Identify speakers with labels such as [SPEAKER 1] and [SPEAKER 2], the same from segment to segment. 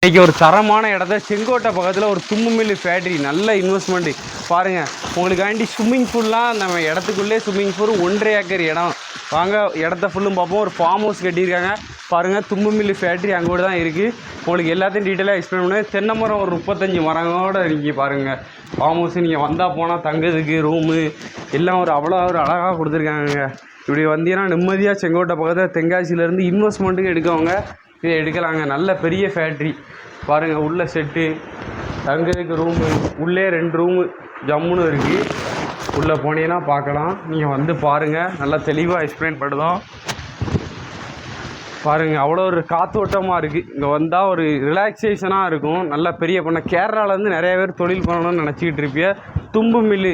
[SPEAKER 1] இன்றைக்கி ஒரு தரமான இடத்த செங்கோட்டை பக்கத்தில் ஒரு தும்பு மில்லு ஃபேக்ட்ரி நல்ல இன்வெஸ்ட்மெண்ட்டு பாருங்கள். உங்களுக்காண்டி ஸ்விம்மிங் பூல்லாம் நம்ம இடத்துக்குள்ளே ஸ்விம்மிங் பூல் 1.5 ஏக்கர் இடம். வாங்க இடத்த ஃபுல்லும் பார்ப்போம். ஒரு ஃபார்ம் ஹவுஸ் கட்டியிருக்காங்க பாருங்கள். தும்பு மில்லு ஃபேக்ட்ரி அங்கோடு தான் இருக்குது. உங்களுக்கு எல்லாத்தையும் டீட்டெயிலாக எக்ஸ்பிளைன் பண்ணுவேன். தென்னை மரம் ஒரு 35 மரங்களோடு இருக்குது பாருங்கள். ஃபார்ம் ஹவுஸ் நீங்கள் வந்தால் போனால் தங்குறதுக்கு ரூமு எல்லாம் அவ்வளோ அழகாக கொடுத்துருக்காங்க. இப்படி வந்தீங்கன்னா நிம்மதியாக செங்கோட்டை பக்கத்தில் தென்காசியிலேருந்து இன்வெஸ்ட்மெண்ட்டுக்கு எடுக்கவங்க இதை எடுக்கலாங்க. நல்ல பெரிய ஃபேக்ட்ரி பாருங்கள். உள்ள செட்டு தங்குறதுக்கு ரூமு, உள்ளே 2 ரூமு ஜம்முன்னு இருக்குது. உள்ளே போனீங்கன்னா பார்க்கலாம். நீங்கள் வந்து பாருங்கள், நல்லா தெளிவாக எக்ஸ்பிளைன் பண்ணுதோம் பாருங்கள். அவ்வளோ ஒரு காற்றோட்டமாக இருக்குது. இங்கே வந்தால் ஒரு ரிலாக்ஸேஷனாக இருக்கும். நல்லா பெரிய பண்ண கேரளாவிலேருந்து நிறைய பேர் தொழில் பண்ணணும்னு நினச்சிக்கிட்டு இருப்பிய தும்பு மில்லு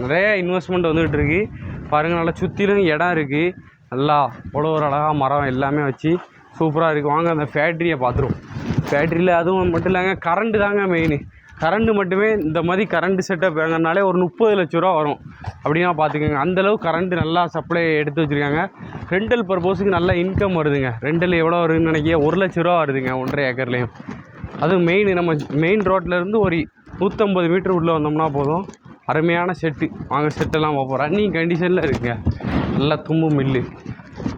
[SPEAKER 1] நிறைய இன்வெஸ்ட்மெண்ட் வந்துகிட்டு இருக்குது பாருங்கள். நல்லா சுற்றிலும் இடம் இருக்குது. நல்லா அவ்வளோ ஒரு அழகாக மரம் எல்லாமே வச்சு சூப்பராக இருக்குது. வாங்க அந்த ஃபேக்ட்ரியை பார்த்துருவோம். ஃபேக்ட்ரியில் அதுவும் மட்டும் இல்லைங்க, கரண்ட்டு தாங்க மெயின். கரண்ட்டு மட்டுமே இந்த மாதிரி கரண்ட்டு செட்டப் வாங்கினாலே ஒரு 30 லட்ச ரூபா வரும் அப்படின்னா பார்த்துக்கோங்க. அந்தளவு கரண்ட்டு நல்லா சப்ளை எடுத்து வச்சுருக்காங்க. ரெண்டல் பர்பஸுக்கு நல்ல இன்கம் வருதுங்க. ரெண்டல் எவ்வளோ வருதுன்னு நினைக்கிய 1 லட்ச ரூபா வருதுங்க 1.5 ஏக்கர்லேயும். அதுவும் மெயின் நம்ம மெயின் ரோட்லேருந்து ஒரு 150 மீட்டர் உள்ளே வந்தோம்னா போதும். அருமையான செட்டு. வாங்க செட்டெல்லாம் பார்ப்போம். ரன்னிங் கண்டிஷனில் இருக்குங்க. நல்லா தும்பு மில்லு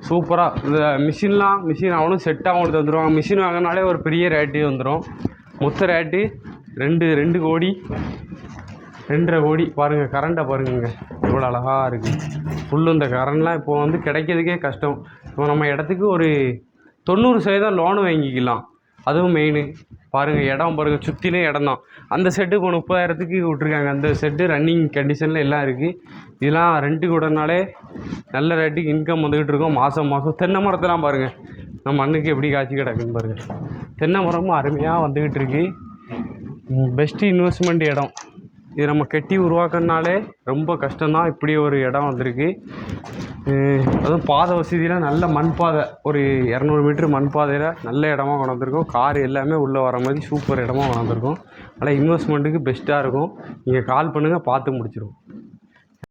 [SPEAKER 1] சூப்பராக. இந்த மிஷின் அவனும் செட்டாக கொண்டு வந்துடுவாங்க. மிஷின் வாங்கினாலே ஒரு பெரிய ரேட்டு வந்துடும். மொத்த ரேட்டு 2 கோடி 2.5 கோடி. பாருங்கள் கரண்ட்டை பாருங்க எவ்வளோ அழகாக இருக்குது. ஃபுல்லு இந்த கரண்ட்லாம் இப்போ வந்து கிடைக்கிறதுக்கே கஷ்டம். இப்போ நம்ம இடத்துக்கு ஒரு 90% லோனு வாங்கிக்கலாம். அதுவும் மெயின் பாருங்கள். இடம் பாருங்கள், சுற்றிலே இடம் தான். அந்த செட்டு இப்போ 30,000க்கு விட்ருக்காங்க. அந்த செட்டு ரன்னிங் கண்டிஷனில் எல்லாம் இருக்குது. இதெல்லாம் ரெண்ட்டுக்கு விடனாலே நல்ல ரேட்டுக்கு இன்கம் வந்துக்கிட்டு இருக்கோம் மாதம். தென்னை மரத்தெல்லாம் பாருங்கள், நம்ம மண்ணுக்கு எப்படி காய்ச்சி கிடக்குன்னு பாருங்கள். தென்னை மரமும் அருமையாக வந்துக்கிட்டு இருக்குது. பெஸ்ட்டு இன்வெஸ்ட்மெண்ட் இடம் இது. நம்ம கட்டி உருவாக்குனாலே ரொம்ப கஷ்டம்தான். இப்படி ஒரு இடம் வந்திருக்கு. அதுவும் பாதை வசதியில் நல்ல மண் பாதை, ஒரு 200 மீட்ரு மண் பாதையில் நல்ல இடமா கொண்டாந்துருக்கோம். கார் எல்லாமே உள்ளே வர மாதிரி சூப்பர் இடமா கொண்டாந்துருக்கோம். அதனால் இன்வெஸ்ட்மெண்ட்டுக்கு பெஸ்ட்டாக இருக்கும். நீங்கள் கால் பண்ணுங்கள், பார்த்து முடிச்சிடுவோம்.